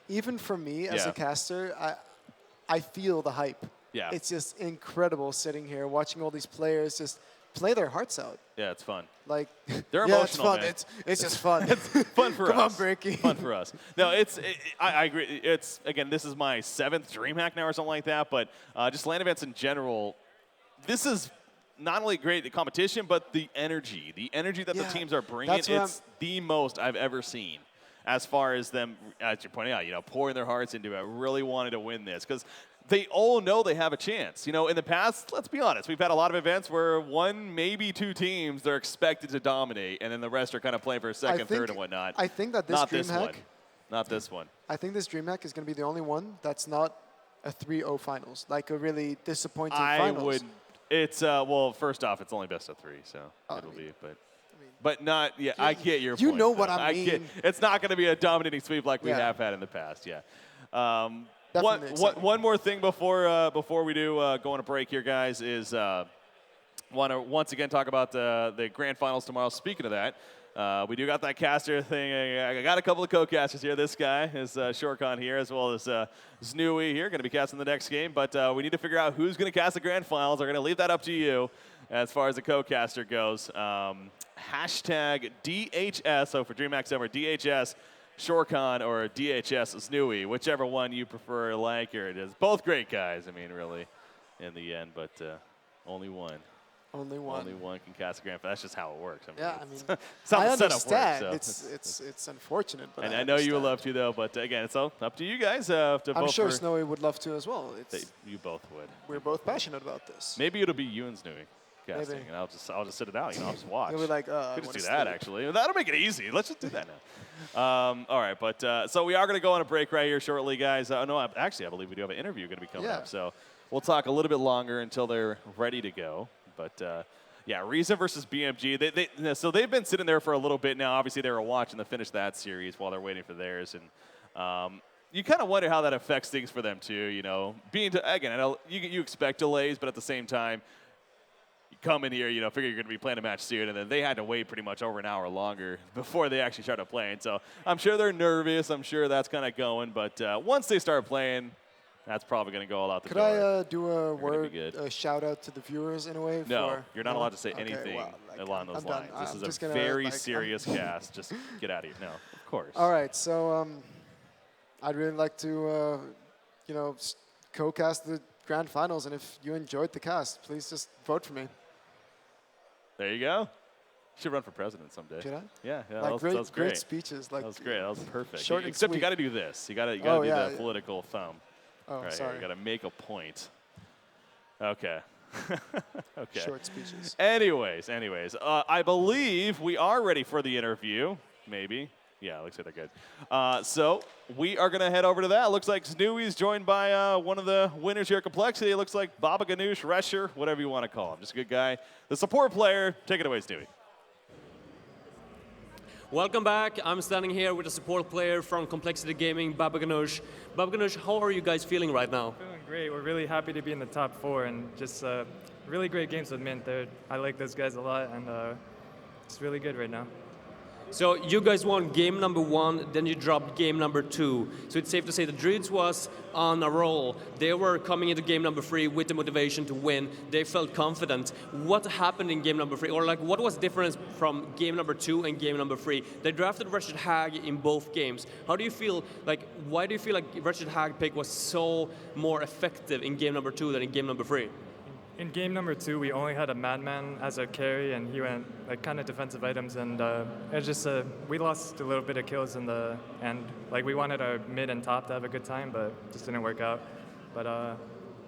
even for me as a caster, I feel the hype. Yeah. It's just incredible sitting here watching all these players just play their hearts out. Yeah, it's fun. Like, they're yeah, emotional, it's fun. man. It's just fun. It's fun for Come us. on, Breaky. Fun for us. No, I agree. It's, again, this is my 7th DreamHack now or something like that, but just LAN events in general, this is not only great, the competition, but the energy. The energy that the teams are bringing, it's the most I've ever seen as far as them, as you're pointing out, pouring their hearts into it, really wanting to win this. Because they all know they have a chance. In the past, let's be honest, we've had a lot of events where 1, maybe 2 teams, they're expected to dominate, and then the rest are kind of playing for a second, third, and whatnot. I think that this DreamHack, not this one. I think this DreamHack is going to be the only one that's not a 3-0 finals, like a really disappointing finals. It's, well, first off, it's only best of 3, so it'll be, but not, I get your point. You know what I mean. It's not going to be a dominating sweep like we have had in the past, One more thing before we do go on a break here, guys, is want to once again talk about the grand finals tomorrow. Speaking of that, we do got that caster thing. I got a couple of co-casters here. This guy is Shorkon here, as well as Znewy here, going to be casting the next game. But we need to figure out who's going to cast the grand finals. We're going to leave that up to you as far as the co-caster goes. Hashtag DHS, so for DreamHack Summer, DHS Shorkon or DHS Znewy, whichever one you prefer, like, or it is. Both great guys, I mean, really, in the end, but only one. Only one. Only one can cast a grand final. That's just how it works. I understand. Works, so. It's unfortunate, but I know you would love to, though. But again, it's all up to you guys. I'm sure Snowy would love to as well. You both would. We're both passionate about this. Maybe it'll be you and Snowy casting, and I'll just sit it out. I'll just watch. You'll be like, could just do that actually. That'll make it easy. Let's just do that now. All right, but so we are going to go on a break right here shortly, guys. No, actually, I believe we do have an interview going to be coming up. So we'll talk a little bit longer until they're ready to go. But Reason versus BMG. So they've been sitting there for a little bit now. Obviously, they were watching the finish that series while they're waiting for theirs, and you kind of wonder how that affects things for them too. Again, I know you expect delays, but at the same time, you come in here, figure you're going to be playing a match soon, and then they had to wait pretty much over an hour longer before they actually started playing. So I'm sure they're nervous. I'm sure that's kind of going, but once they start playing, that's probably going to go all out the door. Could I do a shout out to the viewers in a way? No, you're not allowed to say anything along those lines. This is a very serious cast. Just get out of here. No, of course. All right, so I'd really like to, co-cast the grand finals, and if you enjoyed the cast, please just vote for me. There you go. You should run for president someday. Should I? Yeah, that was great. Great speeches. That was great. That was perfect. Short Except you got to do this. You got to do the political thumb. Oh, right sorry. You got to make a point. Okay. Okay. Short speeches. Anyways, I believe we are ready for the interview. Maybe. Yeah, looks like they're good. So we are going to head over to that. Looks like Znewy's joined by one of the winners here at Complexity. It looks like Baba Ganoush, Resher, whatever you want to call him. Just a good guy. The support player. Take it away, Znewy. Welcome back. I'm standing here with a support player from Complexity Gaming, Baba Ganoush. Baba Ganoush, how are you guys feeling right now? Feeling great. We're really happy to be in the top 4 and just really great games with Mint. I like those guys a lot, and it's really good right now. So you guys won game number 1, then you dropped game number 2. So it's safe to say the Druids was on a roll. They were coming into game number 3 with the motivation to win. They felt confident. What happened in game number 3? Or what was the difference from game number 2 and game number 3? They drafted Richard Hag in both games. How do you feel, why do you feel like Richard Hag pick was so more effective in game number 2 than in game number 3? In game number 2, we only had a Madman as a carry, and he went kind of defensive items, and it just we lost a little bit of kills in the end. We wanted our mid and top to have a good time, but it just didn't work out. But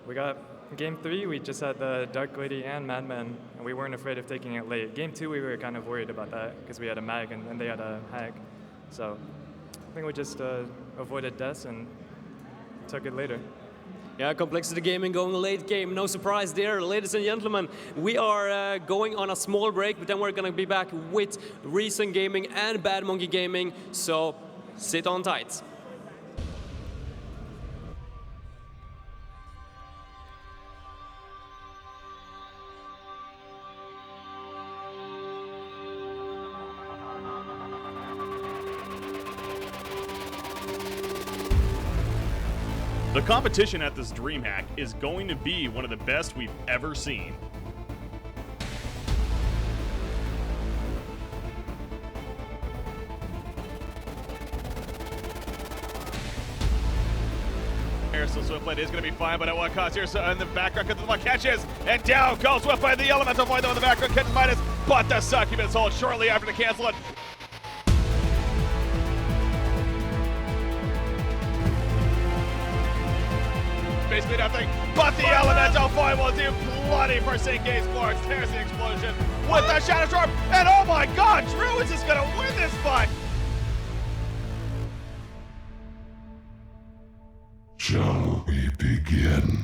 we got game 3, we just had the Dark Lady and Madman, and we weren't afraid of taking it late. Game 2, we were kind of worried about that because we had a Mag and they had a Hag. So I think we just avoided deaths and took it later. Yeah, Complexity Gaming going late game. No surprise there, ladies and gentlemen. We are going on a small break, but then we're going to be back with Reason Gaming and Bad Monkey Gaming. So sit on tight. The competition at this DreamHack is going to be one of the best we've ever seen. So Swiftblade is going to be fine, but at what cost here? So in the background, comes the catches, and down goes Swiftblade. The Elemental Void though in the background, catches minus, but the Succubus hold shortly after the cancel it. Basically nothing, but the Elemental Void will do plenty for St. Gay Sports. There's the explosion with the Shadow Storm, and oh my god, Drew is just going to win this fight. Shall we begin?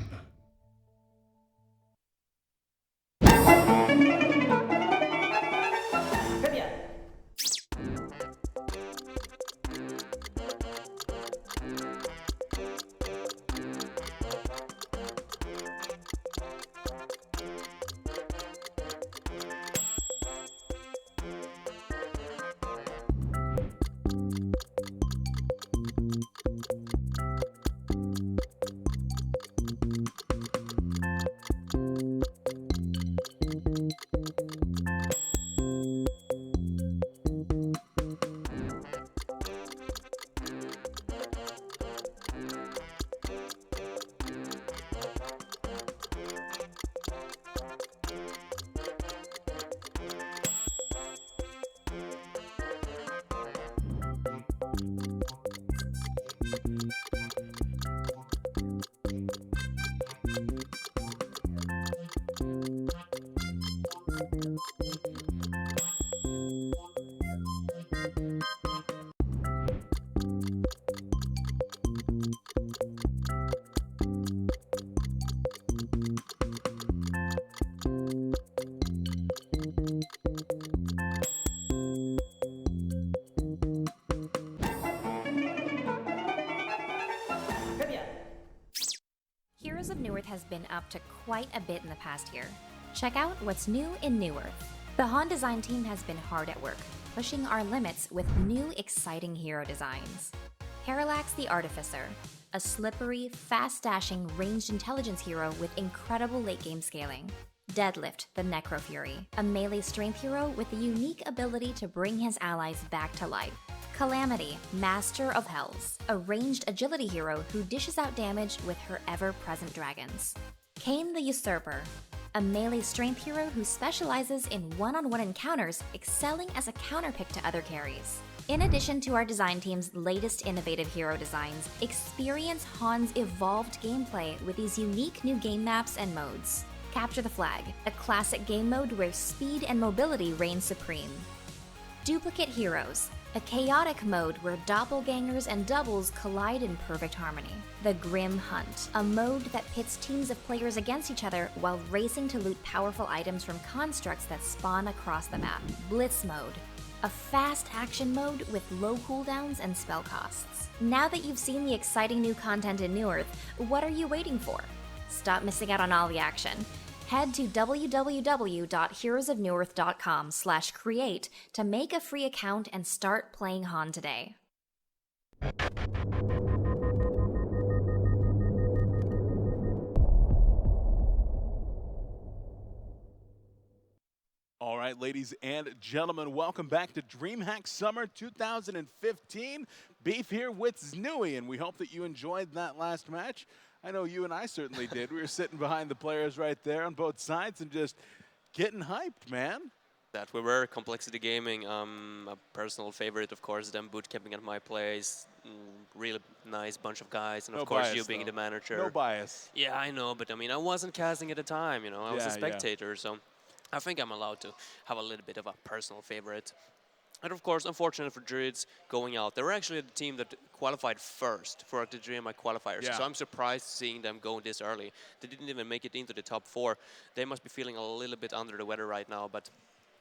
Heroes of Newerth has been up to quite a bit in the past year. Check out what's new in Newerth. The Han design team has been hard at work, pushing our limits with new exciting hero designs. Parallax the Artificer, a slippery, fast-dashing, ranged intelligence hero with incredible late-game scaling. Deadlift the Necro Fury, a melee strength hero with the unique ability to bring his allies back to life. Calamity, Master of Hells, a ranged agility hero who dishes out damage with her ever-present dragons. Kain the Usurper, a melee strength hero who specializes in one-on-one encounters, excelling as a counterpick to other carries. In addition to our design team's latest innovative hero designs, experience Han's evolved gameplay with these unique new game maps and modes. Capture the Flag, a classic game mode where speed and mobility reign supreme. Duplicate Heroes, a chaotic mode where doppelgangers and doubles collide in perfect harmony. The Grim Hunt, a mode that pits teams of players against each other while racing to loot powerful items from constructs that spawn across the map. Blitz Mode, a fast action mode with low cooldowns and spell costs. Now that you've seen the exciting new content in Newerth, what are you waiting for? Stop missing out on all the action. Head to www.heroesofnewerth.com/create to make a free account and start playing Han today. All right, ladies and gentlemen, welcome back to DreamHack Summer 2015. Beef here with Znui, and we hope that you enjoyed that last match. I know you and I certainly did. We were sitting behind the players right there on both sides and just getting hyped, man. That we were Complexity Gaming, a personal favorite, of course, them bootcamping at my place. Really nice bunch of guys, and of course bias, you being the manager. No bias. Yeah, I know, but I mean, I wasn't casting at the time, you know, I was a spectator, so I think I'm allowed to have a little bit of a personal favorite. And of course, unfortunate for Druids going out. They were actually the team that qualified first for the DreamHack qualifiers. Yeah. So I'm surprised seeing them go this early. They didn't even make it into the top 4. They must be feeling a little bit under the weather right now. But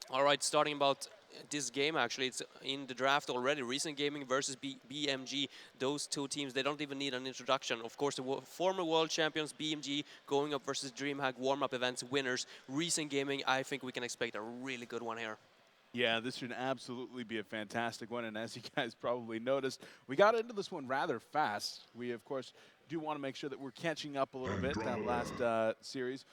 all right, starting about this game, actually, it's in the draft already. Recent Gaming versus BMG. Those two teams, they don't even need an introduction. Of course, the former world champions, BMG, going up versus DreamHack warm-up events winners. Recent Gaming, I think we can expect a really good one here. Yeah, this should absolutely be a fantastic one, and as you guys probably noticed, we got into this one rather fast. We, of course, do want to make sure that we're catching up a little bit. That last series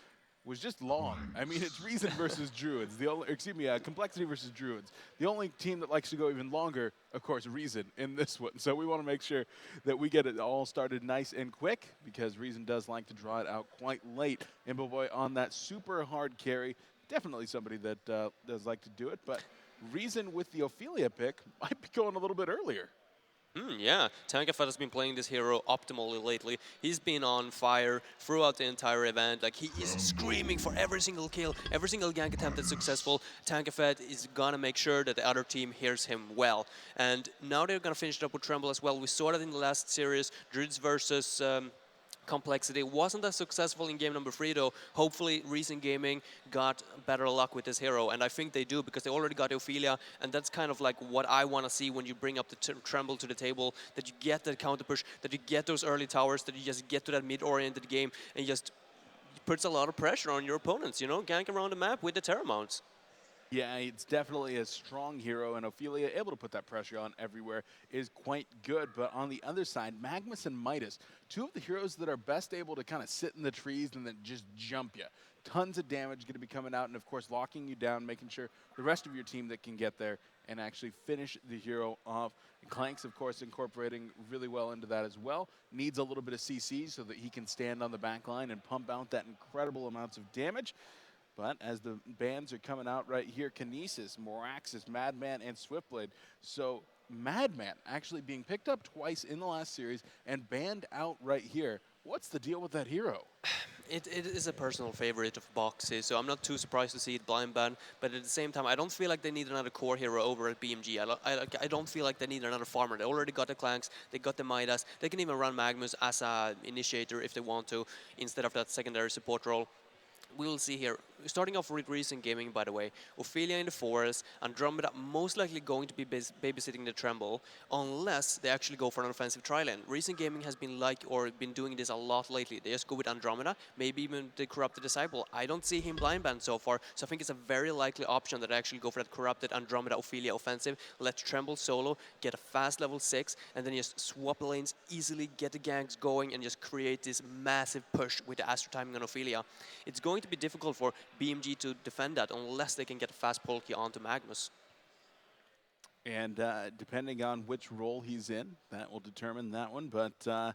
was just long. I mean, it's Reason versus Druids. Complexity versus Druids. The only team that likes to go even longer, of course, Reason in this one. So we want to make sure that we get it all started nice and quick, because Reason does like to draw it out quite late. Imboboy on that super hard carry. Definitely somebody that does like to do it, but Reason with the Ophelia pick might be going a little bit earlier. Yeah, Tankafat has been playing this hero optimally lately. He's been on fire throughout the entire event. Like, he is screaming for every single kill, every single gank attempt that's successful. Tankafat is gonna make sure that the other team hears him well. And now they're gonna finish it up with Tremble as well. We saw that in the last series, Druids versus Complexity wasn't as successful in game number 3, though. Hopefully Reason Gaming got better luck with this hero, and I think they do, because they already got Ophelia, and that's kind of like what I want to see when you bring up the Tremble to the table, that you get that counter push, that you get those early towers, that you just get to that mid-oriented game, and just puts a lot of pressure on your opponents, you know, gank around the map with the Terra mounts. Yeah, it's definitely a strong hero, and Ophelia, able to put that pressure on everywhere, is quite good. But on the other side, Magnus and Midas, two of the heroes that are best able to kind of sit in the trees and then just jump you. Tons of damage going to be coming out, and of course locking you down, making sure the rest of your team that can get there and actually finish the hero off. And Clanks, of course, incorporating really well into that as well. Needs a little bit of CC so that he can stand on the back line and pump out that incredible amounts of damage. But as the bans are coming out right here, Kinesis, Moraxis, Madman, and Swiftblade. So Madman actually being picked up twice in the last series and banned out right here. What's the deal with that hero? It is a personal favorite of Boxy, so I'm not too surprised to see it blind ban. But at the same time, I don't feel like they need another core hero over at BMG. I don't feel like they need another farmer. They already got the Clanks, they got the Midas. They can even run Magnus as an initiator if they want to, instead of that secondary support role. We will see here. Starting off with Reason Gaming, by the way. Ophelia in the forest, Andromeda most likely going to be babysitting the Tremble, unless they actually go for an offensive tri-lane. Reason Gaming has been doing this a lot lately. They just go with Andromeda, maybe even the Corrupted Disciple. I don't see him blind banned so far, so I think it's a very likely option that I actually go for that Corrupted Andromeda Ophelia offensive, let Tremble solo, get a fast level 6, and then just swap lanes easily, get the ganks going, and just create this massive push with the Astro timing on Ophelia. It's going to be difficult for BMG to defend that unless they can get a fast Polki onto Magnus. And depending on which role he's in, that will determine that one. But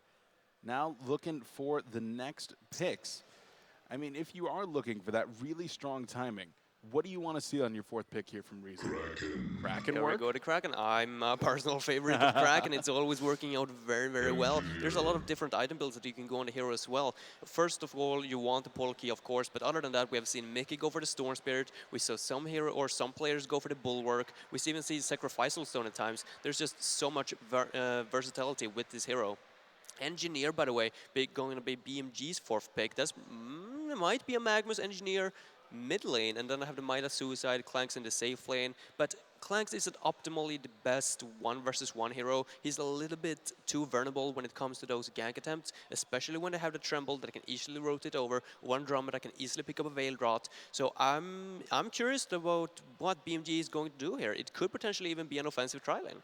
now looking for the next picks. I mean, if you are looking for that really strong timing, what do you want to see on your fourth pick here from Reason? Kraken Here work? we go to Kraken. I'm a personal favorite of Kraken. It's always working out very, very well. There's a lot of different item builds that you can go on the hero as well. First of all, you want the Polki, of course, but other than that, we have seen Mickey go for the Storm Spirit. We saw some hero or some players go for the Bulwark. We even see Sacrificial Stone at times. There's just so much versatility with this hero. Engineer, by the way, going to be BMG's fourth pick. That's might be a Magnus Engineer mid lane, and then I have the Midas Suicide, Clanks in the safe lane. But Clanks isn't optimally the best 1-versus-1 hero. He's a little bit too vulnerable when it comes to those gank attempts, especially when they have the Tremble that can easily rotate over, one Andromeda can easily pick up a Veil Drought. So I'm curious about what BMG is going to do here. It could potentially even be an offensive tri-lane.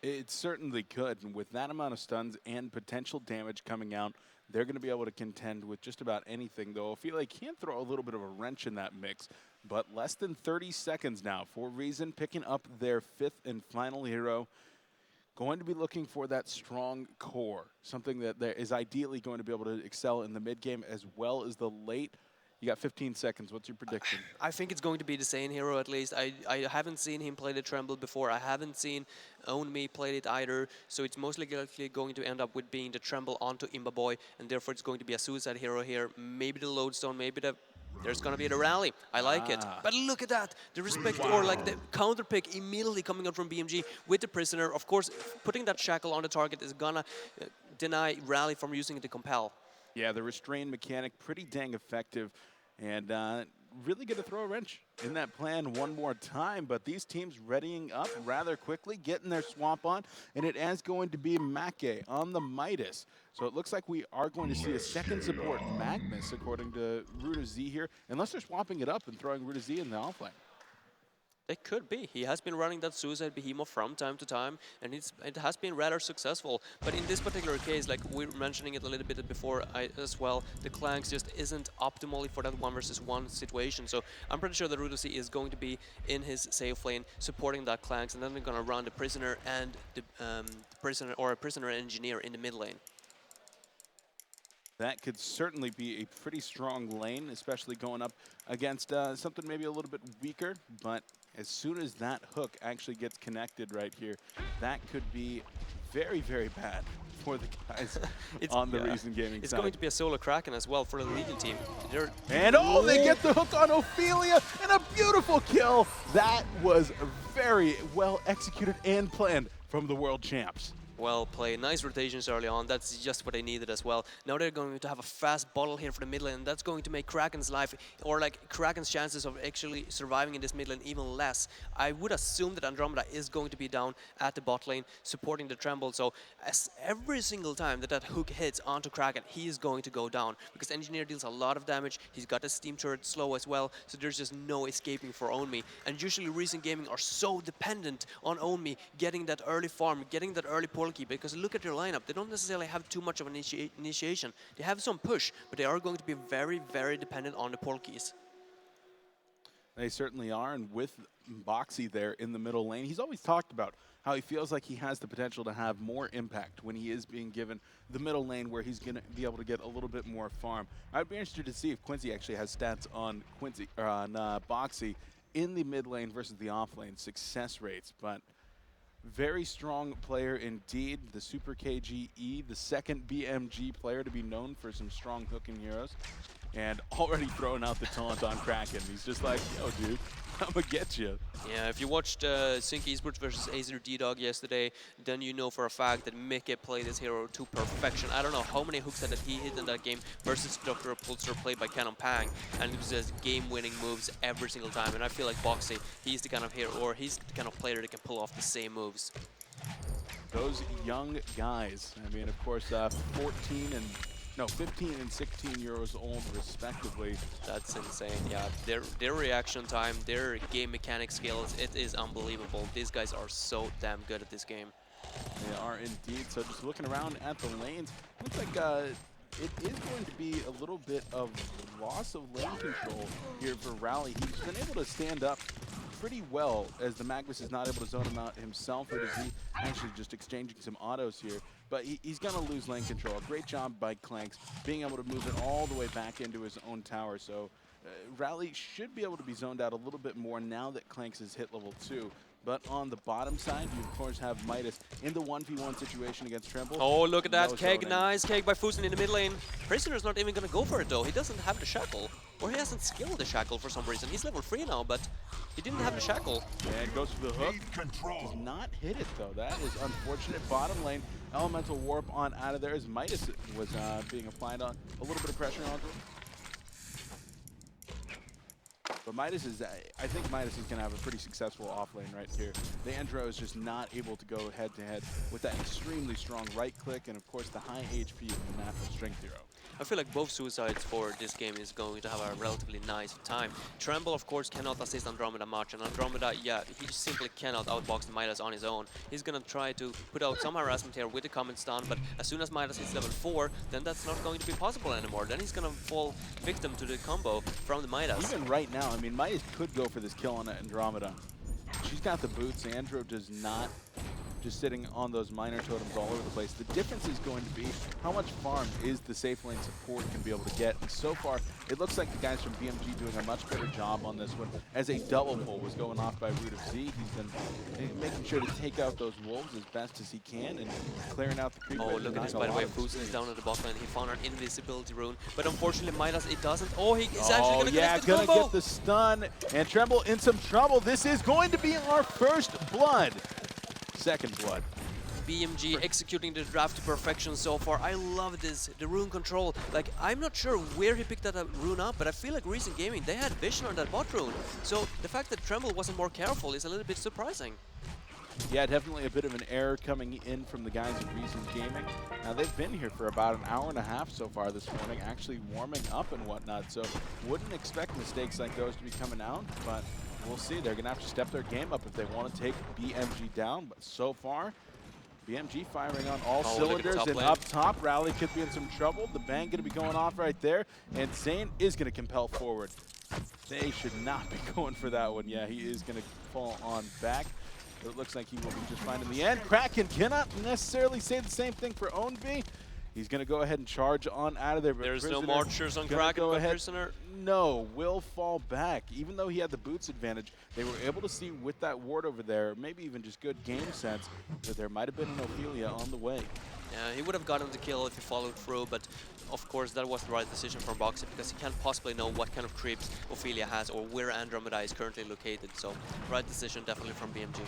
It certainly could, and with that amount of stuns and potential damage coming out, they're going to be able to contend with just about anything, though. I feel like he can throw a little bit of a wrench in that mix, but less than 30 seconds now for Reason, picking up their fifth and final hero. Going to be looking for that strong core, something that is ideally going to be able to excel in the mid game as well as the late. You got 15 seconds. What's your prediction? I think it's going to be the same hero at least. I haven't seen him play the Tremble before. I haven't seen Own Me play it either. So it's most likely going to end up with being the Tremble onto Imboboy, and therefore it's going to be a Suicide hero here. Maybe the Lodestone, maybe there's going to be the Rally. I like it. But look at that. The respect or like the counter pick immediately coming out from BMG with the Prisoner. Of course, putting that shackle on the target is going to deny Rally from using the Compel. Yeah, the restrain mechanic, pretty dang effective, and really going to throw a wrench in that plan one more time. But these teams readying up rather quickly, getting their swap on, and it is going to be Make on the Midas. So it looks like we are going to see a second support Magnus, according to Ruta Z here, unless they're swapping it up and throwing Ruta Z in the offlane. It could be. He has been running that Suicide Behemoth from time to time, and it has been rather successful. But in this particular case, like we were mentioning it a little bit before as well, the Clanks just isn't optimally for that 1 versus 1 situation. So I'm pretty sure that Rudosi is going to be in his safe lane supporting that Clanks, and then they're going to run the Prisoner and the Prisoner Engineer in the mid lane. That could certainly be a pretty strong lane, especially going up against something maybe a little bit weaker. But as soon as that hook actually gets connected right here, that could be very, very bad for the guys on the Reason Gaming It's side. going to be a solo Kraken as well for the Legion team. And oh, they get the hook on Ophelia, and a beautiful kill. That was very well executed and planned from the world champs. Well played. Nice rotations early on. That's just what they needed as well. Now they're going to have a fast bottle here for the mid lane, and that's going to make Kraken's life, or like Kraken's chances of actually surviving in this mid lane even less. I would assume that Andromeda is going to be down at the bot lane supporting the Tremble. So as every single time that hook hits onto Kraken, he is going to go down because Engineer deals a lot of damage. He's got a steam turret slow as well, so there's just no escaping for Onme. And usually Reason Gaming are so dependent on Onme getting that early farm, getting that early portal key, because look at their lineup. They don't necessarily have too much of an initiation. They have some push, but they are going to be very, very dependent on the portal keys. They certainly are, and with Boxy there in the middle lane, he's always talked about how he feels like he has the potential to have more impact when he is being given the middle lane where he's going to be able to get a little bit more farm. I'd be interested to see if Quincy actually has stats on Boxy in the mid lane versus the off lane success rates, but very strong player indeed, the Super KGE, the second BMG player to be known for some strong hooking heroes, and already throwing out the taunt on Kraken. He's just like, yo, dude, I'm gonna get you. Yeah, if you watched Sync Esports versus Azer D-Dog yesterday, then you know for a fact that Mickey played this hero to perfection. I don't know how many hooks that he hit in that game versus Dr. Pulsar played by Canon Pang, and it was just game-winning moves every single time. And I feel like Boxy, he's the kind of hero, or he's the kind of player that can pull off the same moves. Those young guys, I mean, of course, 15 and 16 years old, respectively. That's insane, yeah. Their reaction time, their game mechanic skills, it is unbelievable. These guys are so damn good at this game. They are indeed. So just looking around at the lanes, looks like it is going to be a little bit of loss of lane control here for Rally. He's been able to stand up pretty well as the Magnus is not able to zone him out himself, or is he actually just exchanging some autos here? But he's going to lose lane control. Great job by Clanks being able to move it all the way back into his own tower. So Rally should be able to be zoned out a little bit more now that Clanks has hit level 2. But on the bottom side, you of course have Midas in the 1v1 situation against Tremble. Oh, look at that. No Keg, zoning. nice Keg by Fusen in the mid lane. Prisoner's not even going to go for it though. He doesn't have the shackle. Or he hasn't skilled the shackle for some reason. He's level 3 now, but he didn't have the shackle. And goes for the hook. Does not hit it though. That is unfortunate. Bottom lane, Elemental Warp on out of there as Midas was being applied on. A little bit of pressure onto him. But Midas is, I think Midas is going to have a pretty successful off lane right here. The Andro is just not able to go head to head with that extremely strong right click and of course the high HP of the natural strength hero. I feel like both suicides for this game is going to have a relatively nice time. Tremble, of course, cannot assist Andromeda much, and Andromeda, yeah, he simply cannot outbox Midas on his own. He's gonna try to put out some harassment here with the comment stun, but as soon as Midas hits level 4, then that's not going to be possible anymore. Then he's gonna fall victim to the combo from the Midas. Even right now, I mean, Midas could go for this kill on Andromeda. She's got the boots. Andro does not. Just sitting on those minor totems all over the place. The difference is going to be how much farm is the safe lane support can be able to get. And so far, it looks like the guys from BMG doing a much better job on this one, as a double pull was going off by Root of Z. He's been making sure to take out those wolves as best as he can and clearing out the creep. Oh, look at this, by the way. Fusen is down at the bot lane. He found an invisibility rune, but unfortunately Midas, it doesn't. Oh, he is actually gonna get the stun, and Tremble in some trouble. This is going to be our first blood. Second blood. BMG executing the draft to perfection so far. I love this, the rune control. Like, I'm not sure where he picked that rune up, but I feel like Reason Gaming, they had vision on that bot rune. So the fact that Tremble wasn't more careful is a little bit surprising. Yeah, definitely a bit of an error coming in from the guys at Reason Gaming. Now, they've been here for about an hour and a half so far this morning, actually warming up and whatnot, so wouldn't expect mistakes like those to be coming out, but we'll see. They're going to have to step their game up if they want to take BMG down. But so far, BMG firing on all cylinders, and up top, Rally could be in some trouble. The bang going to be going off right there, and Zane is going to compel forward. They should not be going for that one. Yeah, he is going to fall on back. It looks like he will be just fine in the end. Kraken cannot necessarily say the same thing for Ownby. He's going to go ahead and charge on out of there. But there's Prisoner no marchers on Kraken, go but ahead. Prisoner? No, will fall back. Even though he had the boots advantage, they were able to see with that ward over there, maybe even just good game sense, that there might have been an Ophelia on the way. Yeah, he would have gotten the kill if he followed through, but of course that was the right decision from Boxy because he can't possibly know what kind of creeps Ophelia has or where Andromeda is currently located. So, right decision definitely from BMG.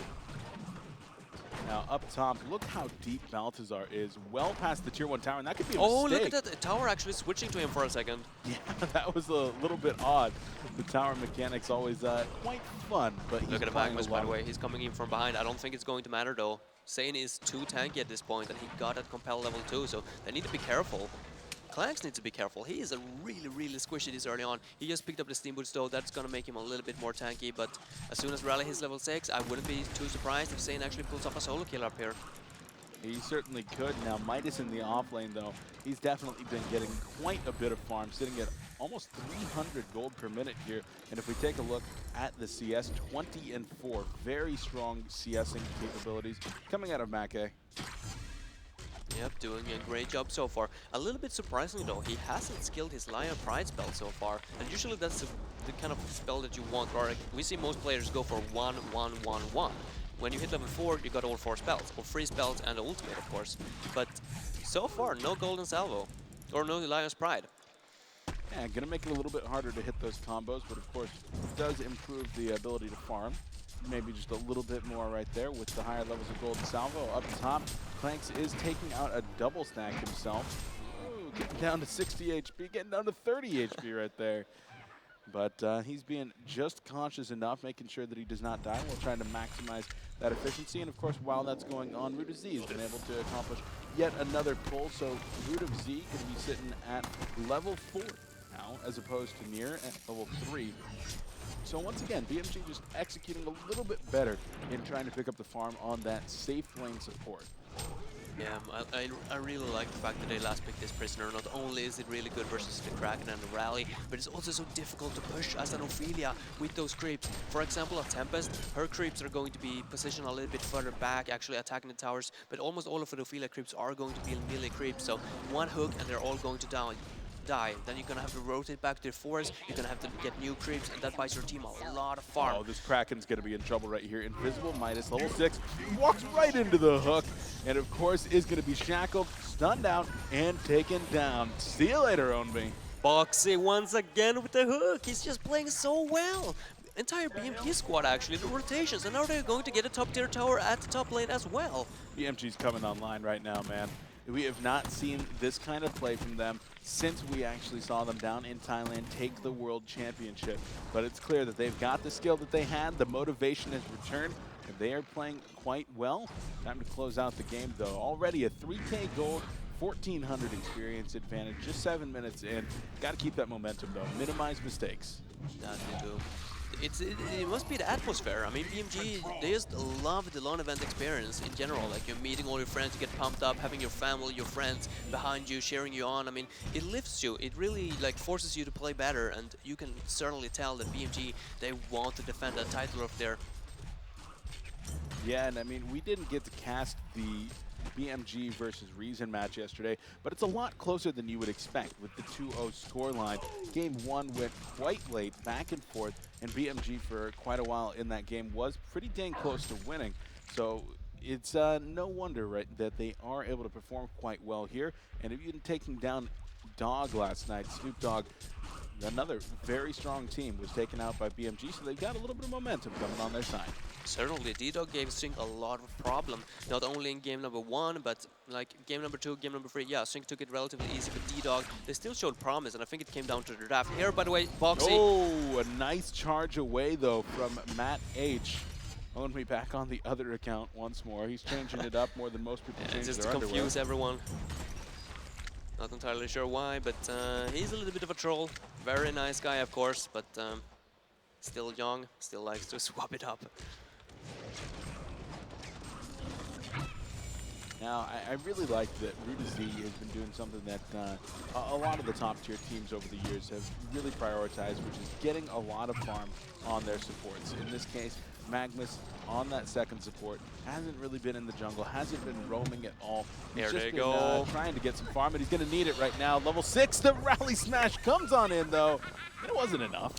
Now up top, look how deep Baltazar is, well past the tier 1 tower, and that could be a mistake. Oh, mistake. look at that, the tower actually switching to him for a second. Yeah, that was a little bit odd. The tower mechanics always quite fun, but look at the Magnus, by the way, he's coming in from behind. I don't think it's going to matter though. Zane is too tanky at this point, and he got at compel level 2, so they need to be careful. Clanks needs to be careful. He is a really squishy this early on. He just picked up the steam boots though. That's going to make him a little bit more tanky, but as soon as Rally hits level 6, I wouldn't be too surprised if Zane actually pulls off a solo kill up here. He certainly could. Now Midas in the off lane though, he's definitely been getting quite a bit of farm, sitting at almost 300 gold per minute here. And if we take a look at the CS, 20-4, very strong CSing capabilities coming out of Mackay. Yep, doing a great job so far. A little bit surprising though, he hasn't skilled his Lion Pride spell so far. And usually that's the kind of spell that you want. Or we see most players go for 1, 1, 1, 1. When you hit level 4, you got all 4 spells, or 3 spells and the ultimate, of course. But so far, no Golden Salvo, or no Lion's Pride. Yeah, gonna make it a little bit harder to hit those combos, but of course, it does improve the ability to farm. Maybe just a little bit more right there with the higher levels of Golden Salvo. Up top, Clanks is taking out a double stack himself. Ooh, getting down to 60 HP, getting down to 30 HP right there. But he's being just cautious enough, making sure that he does not die while trying to maximize that efficiency. And of course, while that's going on, Root of Z has been able to accomplish yet another pull. So Root of Z could be sitting at level 4 now, as opposed to Near at level 3. So once again, BMG just executing a little bit better in trying to pick up the farm on that safe lane support. Yeah, I really like the fact that they last picked this Prisoner. Not only is it really good versus the Kraken and the Rally, but it's also so difficult to push as an Ophelia with those creeps. For example, a Tempest, her creeps are going to be positioned a little bit further back, actually attacking the towers, but almost all of the Ophelia creeps are going to be melee creeps, so one hook and they're all going to die. Then you're gonna have to rotate back to the forest, you're gonna have to get new creeps, and that buys your team a lot of farm. Oh, this Kraken's gonna be in trouble right here. Invisible Midas, level 6, walks right into the hook, and of course is gonna be shackled, stunned out, and taken down. See you later, Ownby. Boxy once again with the hook, he's just playing so well. Entire BMG squad actually, the rotations, and now they're going to get a top tier tower at the top lane as well. BMG's coming online right now, man. We have not seen this kind of play from them since we actually saw them down in Thailand take the World Championship. But it's clear that they've got the skill that they had, the motivation has returned, and they are playing quite well. Time to close out the game, though. Already a 3K gold, 1,400 experience advantage, just 7 minutes in. Got to keep that momentum, though. Minimize mistakes. That they do. It must be the atmosphere. I mean, BMG, they just love the LAN event experience in general. Like, you're meeting all your friends, you get pumped up, having your family, your friends behind you, cheering you on. I mean, it lifts you. It really, like, forces you to play better, and you can certainly tell that BMG, they want to defend that title of their... Yeah, and I mean, we didn't get to cast the BMG versus Reason match yesterday, but it's a lot closer than you would expect with the 2-0 scoreline. Game 1 went quite late, back and forth, and BMG for quite a while in that game was pretty dang close to winning. So it's no wonder, right, that they are able to perform quite well here. And even taking down Dog last night, Snoop Dogg, another very strong team, was taken out by BMG, so they've got a little bit of momentum coming on their side. Certainly, D-Dog gave Sync a lot of problem, not only in game number 1, but like game number 2, game number 3. Yeah, Sync took it relatively easy, but D-Dog, they still showed promise, and I think it came down to the draft. Here, by the way, Boxy. Oh, a nice charge away, though, from Matt H. Ownby back on the other account once more. He's changing it up more than most people change just their to underwear. confuse everyone. Not entirely sure why, but he's a little bit of a troll. Very nice guy, of course, but Still young, still likes to swap it up. Now, I really like that Ruda-Z has been doing something that a lot of the top-tier teams over the years have really prioritized, which is getting a lot of farm on their supports. In this case, Magnus on that second support hasn't really been in the jungle, hasn't been roaming at all. He's just been trying to get some farm, but he's going to need it right now. Level 6, the rally smash comes on in, though. It wasn't enough.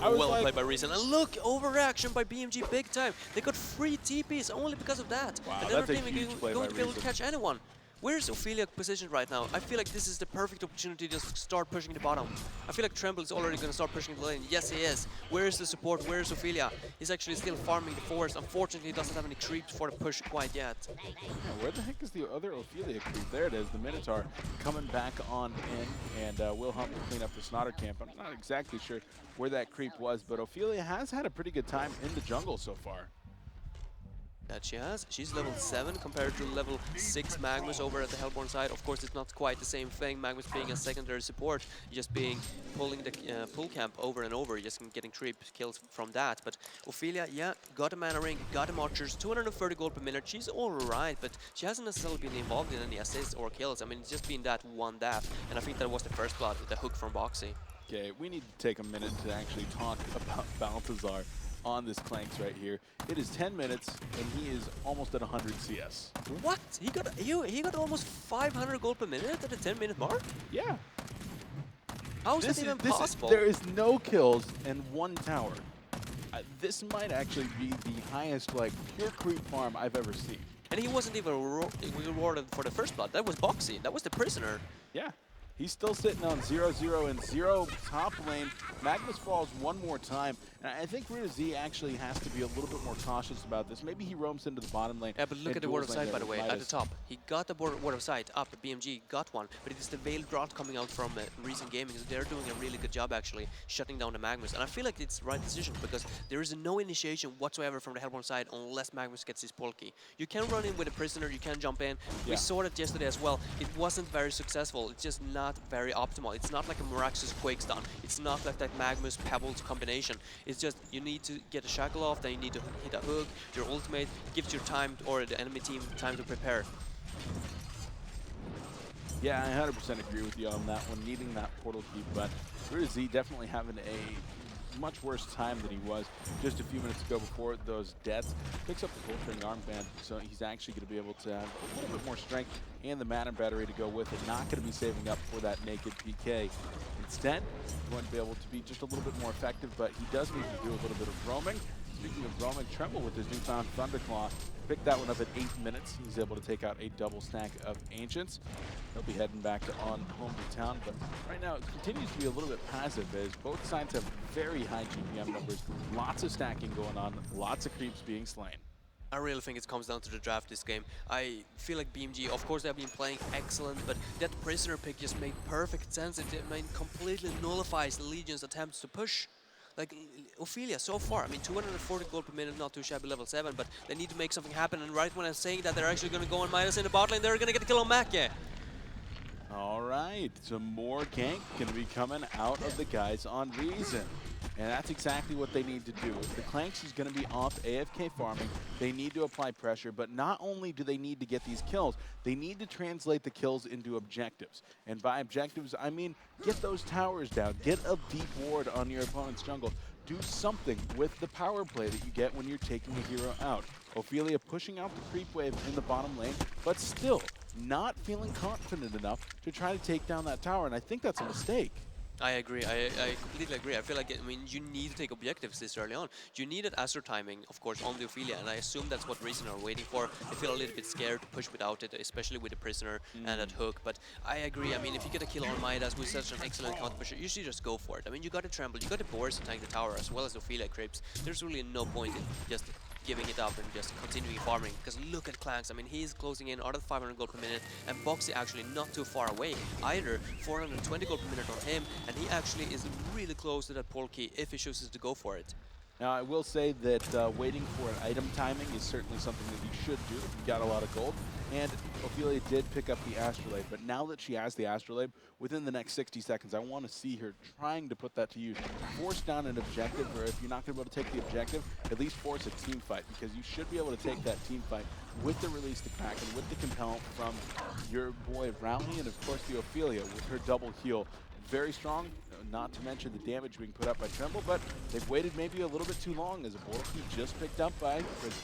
Well played by Reason. And look, overreaction by BMG big time. They got 3 TPs only because of that. Wow, and that's a they're huge play going by to be able to Reason. catch anyone. Where's Ophelia positioned right now? I feel like this is the perfect opportunity to just start pushing the bottom. I feel like Tremble is already going to start pushing the lane. Yes, he is. Where's the support? Where's Ophelia? He's actually still farming the forest. Unfortunately, he doesn't have any creeps for the push quite yet. Yeah, where the heck is the other Ophelia creep? There it is, the Minotaur coming back on in, and will help to clean up the Snotter camp. I'm not exactly sure where that creep was, but Ophelia has had a pretty good time in the jungle so far. That she has. She's level 7 compared to level 6 Magnus over at the Hellborn side. Of course, it's not quite the same thing. Magnus being a secondary support, just pulling the pull camp over and over, just getting creep kills from that. But Ophelia, yeah, got a mana ring, got a archers, 230 gold per minute. She's all right, but she hasn't necessarily been involved in any assists or kills. I mean, it's just been that one death, and I think that was the first blood with the hook from Boxy. Okay, we need to take a minute to actually talk about Balthazar on this Clanks right here. It is 10 minutes, and he is almost at 100 CS. What? He got almost 500 gold per minute at the 10-minute mark? Yeah. How is that even possible? There is no kills and 1 tower. This might actually be the highest, like, pure creep farm I've ever seen. And he wasn't even rewarded for the first blood. That was Boxy. That was the prisoner. Yeah. He's still sitting on 0-0 and 0 top lane. Magnus falls one more time. And I think Ruda-Z actually has to be a little bit more cautious about this. Maybe he roams into the bottom lane. Yeah, but look at the word of sight, by the way, at the top. He got the word of sight up. BMG got one, but it is the Veiled Rod coming out from Recent Gaming. So they're doing a really good job, actually, shutting down the Magnus. And I feel like it's the right decision because there is no initiation whatsoever from the Hellborn side unless Magnus gets his pull key. You can run in with a prisoner, you can jump in. Yeah. We saw that yesterday as well. It wasn't very successful. It's just not very optimal. It's not like a Miraxus Quake stun. It's not like that Magnus Pebbles combination. It's just you need to get a shackle off, then you need to hit a hook. Your ultimate gives your time, or the enemy team, time to prepare. Yeah, I 100% agree with you on that one, needing that portal key, but Ruda-Z definitely having a much worse time than he was just a few minutes ago before those deaths. Picks up the Voltring armband, so he's actually going to be able to have a little bit more strength and the mana battery to go with it. Not going to be saving up for that naked PK. Instead, he's going to be able to be just a little bit more effective, but he does need to do a little bit of roaming. Speaking of roaming, Tremble with his newfound Thunderclaw picked that one up at 8 minutes. He's able to take out a double stack of Ancients. He'll be heading back on home to town, but right now it continues to be a little bit passive as both sides have very high GPM numbers, lots of stacking going on, lots of creeps being slain. I really think it comes down to the draft this game. I feel like BMG, of course, they've been playing excellent, but that prisoner pick just made perfect sense. It completely nullifies Legion's attempts to push. Like Ophelia, so far, I mean, 240 gold per minute, not too shabby, level 7, but they need to make something happen. And right when I'm saying that, they're actually going to go on Midas in the bot lane, they're going to get the kill on Macke. All right, some more gank going to be coming out of the guys on Reason. And that's exactly what they need to do. If the Clanks is going to be off AFK farming, they need to apply pressure. But not only do they need to get these kills, they need to translate the kills into objectives. And by objectives, I mean get those towers down. Get a deep ward on your opponent's jungle. Do something with the power play that you get when you're taking a hero out. Ophelia pushing out the creep wave in the bottom lane, but still not feeling confident enough to try to take down that tower. And I think that's a mistake. I agree. I completely agree. I feel like, I mean, you need to take objectives this early on. You needed Azure timing, of course, on the Ophelia, and I assume that's what Reason are waiting for. They feel a little bit scared to push without it, especially with the prisoner and that hook. But I agree. I mean, if you get a kill on Midas with such an excellent counter pusher, you should just go for it. I mean, you got to Tremble, you got the Boris to tank the tower, as well as Ophelia creeps. There's really no point in just giving it up and just continuing farming, because look at Clanks. I mean, he's closing in out of 500 gold per minute, and Boxy actually not too far away either, 420 gold per minute on him, and he actually is really close to that pull key if he chooses to go for it. Now, I will say that waiting for an item timing is certainly something that you should do if you've got a lot of gold. And Ophelia did pick up the Astrolabe, but now that she has the Astrolabe, within the next 60 seconds, I want to see her trying to put that to use. Force down an objective, or if you're not going to be able to take the objective, at least force a team fight, because you should be able to take that team fight with the release the Kraken, with the compel from your boy Rowley, and of course the Ophelia with her double heal. Very strong, not to mention the damage being put up by Tremble, but they've waited maybe a little bit too long as a portal key just picked up by Prison.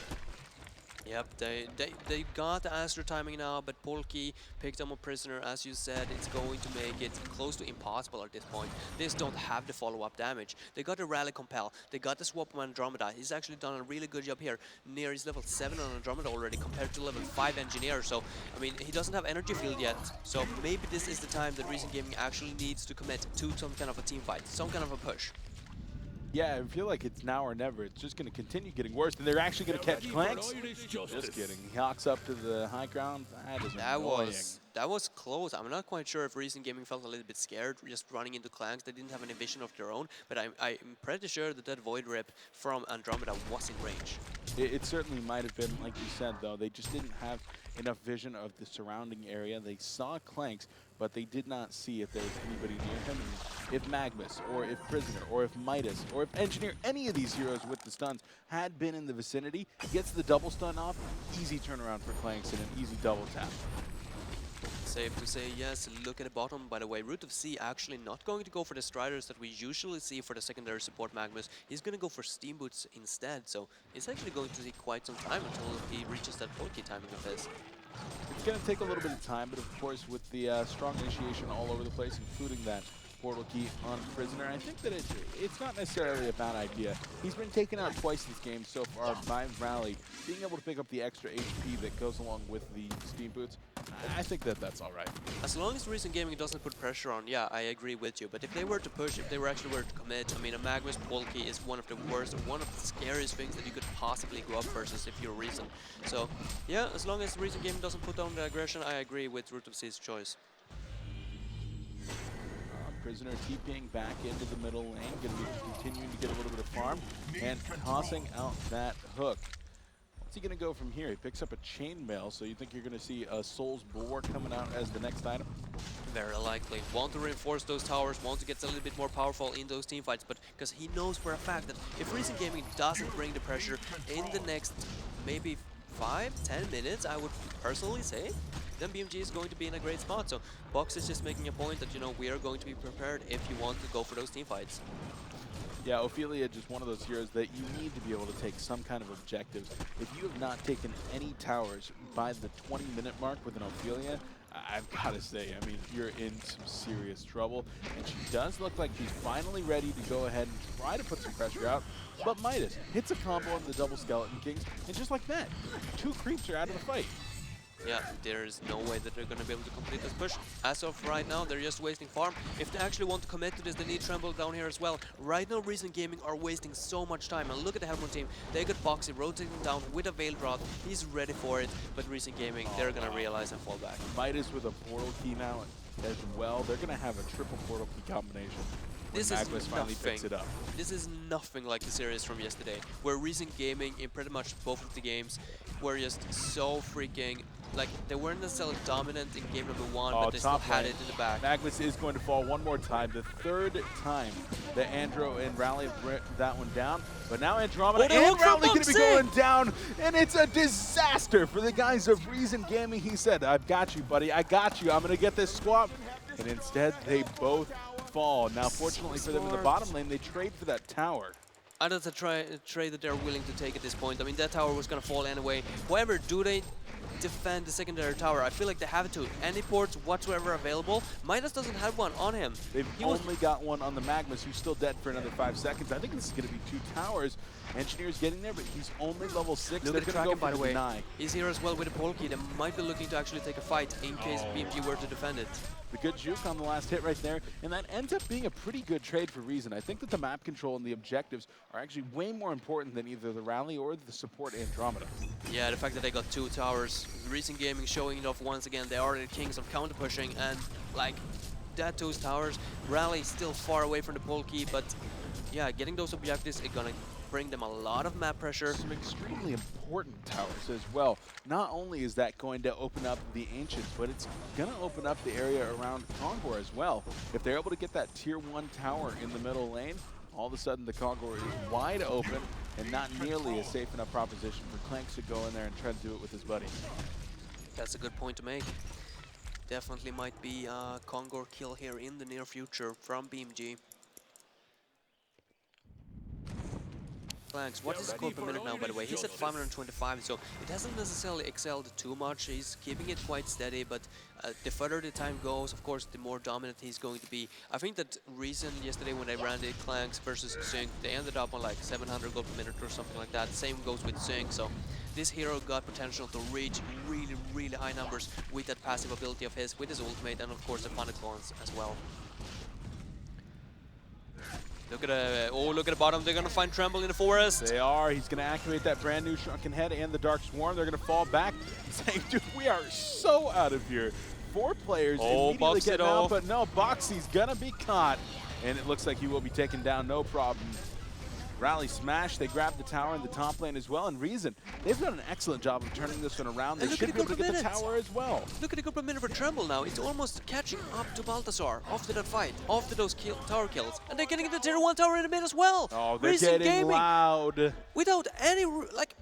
Yep, they got the Astro timing now, but Polkey picked up a Prisoner. As you said, it's going to make it close to impossible at this point. They just don't have the follow-up damage. They got the Rally Compel, they got the swap on Andromeda. He's actually done a really good job here. Near is level 7 on Andromeda already compared to level 5 Engineer. So, I mean, he doesn't have energy field yet. So maybe this is the time that Recent Gaming actually needs to commit to some kind of a team fight, some kind of a push. Yeah, I feel like it's now or never. It's just going to continue getting worse, and they're actually going to catch Clanks. Just kidding. He hawks up to the high ground. That is annoying. That was close. I'm not quite sure if Recent Gaming felt a little bit scared just running into Clanks. They didn't have any vision of their own, but I'm pretty sure that that Void Rip from Andromeda was in range. It certainly might have been, like you said, though. They just didn't have enough vision of the surrounding area. They saw Clanks, but they did not see if there was anybody near him. And if Magnus, or if Prisoner, or if Midas, or if Engineer, any of these heroes with the stuns had been in the vicinity, he gets the double stun off, easy turnaround for Clanks and an easy double tap. Safe to say, yes. Look at the bottom, by the way. Root of Sea actually not going to go for the Striders that we usually see for the secondary support Magnus. He's going to go for Steam Boots instead, so it's actually going to take quite some time until he reaches that Polkey timing of his. It's going to take a little bit of time, but of course with the strong initiation all over the place, including that portal key on Prisoner, I think that it's not necessarily a bad idea. He's been taken out twice this game so far by Rally. Being able to pick up the extra HP that goes along with the Steam Boots, I think that that's all right. As long as Recent Gaming doesn't put pressure on, yeah, I agree with you. But if they were to push, if they were actually to commit, I mean, a Magnus Polkey is one of the worst, one of the scariest things that you could possibly go up versus if you're Reason. So, yeah, as long as Recent Gaming doesn't put down the aggression, I agree with Root of Sea's choice. Prisoner TPing back into the middle lane, going to be continuing to get a little bit of farm, and tossing out that hook. What's he going to go from here? He picks up a chainmail, so you think you're going to see a Soul's Bulwark coming out as the next item? Very likely. Want to reinforce those towers, want to get a little bit more powerful in those teamfights, but because he knows for a fact that if Recent Gaming doesn't bring the pressure in the next maybe 5-10 minutes, I would personally say, then BMG is going to be in a great spot. So Box is just making a point that, you know, we are going to be prepared if you want to go for those team fights. Yeah, Ophelia just one of those heroes that you need to be able to take some kind of objectives. If you have not taken any towers by the 20-minute mark with an Ophelia, I've got to say, I mean, you're in some serious trouble. And she does look like she's finally ready to go ahead and try to put some pressure out. But Midas hits a combo on the double Skeleton Kings, and just like that, 2 creeps are out of the fight. Yeah, there's no way that they're going to be able to complete this push. As of right now, they're just wasting farm. If they actually want to commit to this, they need Tremble down here as well. Right now, Recent Gaming are wasting so much time. And look at the Hellborn team. They got Boxy rotating down with a Veiled Rod. He's ready for it. But Recent Gaming, they're going to realize and fall back. Midas with a portal key now as well. They're going to have a triple portal key combination. This Magnus is finally nothing. picks it up. This is nothing like the series from yesterday, where Recent Gaming in pretty much both of the games were just so freaking, like, they weren't necessarily dominant in game number 1, but they still had it in the back. Magnus is going to fall one more time, the 3rd time that Andro and Rally have ripped that one down. But now Andromeda and Rally going to be going down, and it's a disaster for the guys of Reason Gaming. He said, I've got you, buddy. I got you. I'm going to get this swap. And instead, they both fall. Now, fortunately for them in the bottom lane, they trade for that tower. I don't trade that they're willing to take at this point. I mean, that tower was going to fall anyway. However, do they defend the secondary tower? I feel like they have to. Any ports whatsoever available. Midas doesn't have one on him. They've only got one on the Magnus, who's still dead for another 5 seconds. I think this is going to be 2 towers. Engineer's getting there, but he's only level 6. Look at the Kraken, by the way. Deny. He's here as well with a Polkey. They might be looking to actually take a fight in case BMG were to defend it. The good juke on the last hit right there, and that ends up being a pretty good trade for Reason. I think that the map control and the objectives are actually way more important than either the Rally or the support Andromeda. Yeah, the fact that they got 2 towers, Recent Gaming showing it off once again. They are the kings of counter pushing, and like that 2 towers, Rally still far away from the Polkey, but yeah, getting those objectives is gonna bring them a lot of map pressure. Some extremely important towers as well. Not only is that going to open up the Ancients, but it's going to open up the area around Kongor as well. If they're able to get that tier 1 tower in the middle lane, all of a sudden the Kongor is wide open and not nearly a safe enough proposition for Clanks to go in there and try to do it with his buddy. That's a good point to make. Definitely might be a Kongor kill here in the near future from BMG. Clanks, what's his score per minute now, by the way? He's at 525, so it hasn't necessarily excelled too much. He's keeping it quite steady, but the further the time goes, of course, the more dominant he's going to be. I think that reason yesterday when they ran the Clanks versus Sync, they ended up on like 700 gold per minute or something like that. Same goes with Sync, so this hero got potential to reach really, really high numbers with that passive ability of his, with his ultimate, and of course the Panic Clones as well. Look at look at the bottom. They're gonna find Tremble in the forest. They are. He's gonna activate that brand new Shrunken Head and the Dark Swarm. They're gonna fall back, saying, "Dude, we are so out of here." 4 players immediately getting out, but no, Boxy's gonna be caught, and it looks like he will be taken down, no problem. Rally smash. They grab the tower in the top lane as well, and Reason, they've done an excellent job of turning this one around. They should be able to get the tower as well. Look at the group of minute for Tremble now. It's almost catching up to Balthazar after that fight, after those tower kills. And they're getting the tier 1 tower in the mid as well. Oh, they're getting loud. Without any, like,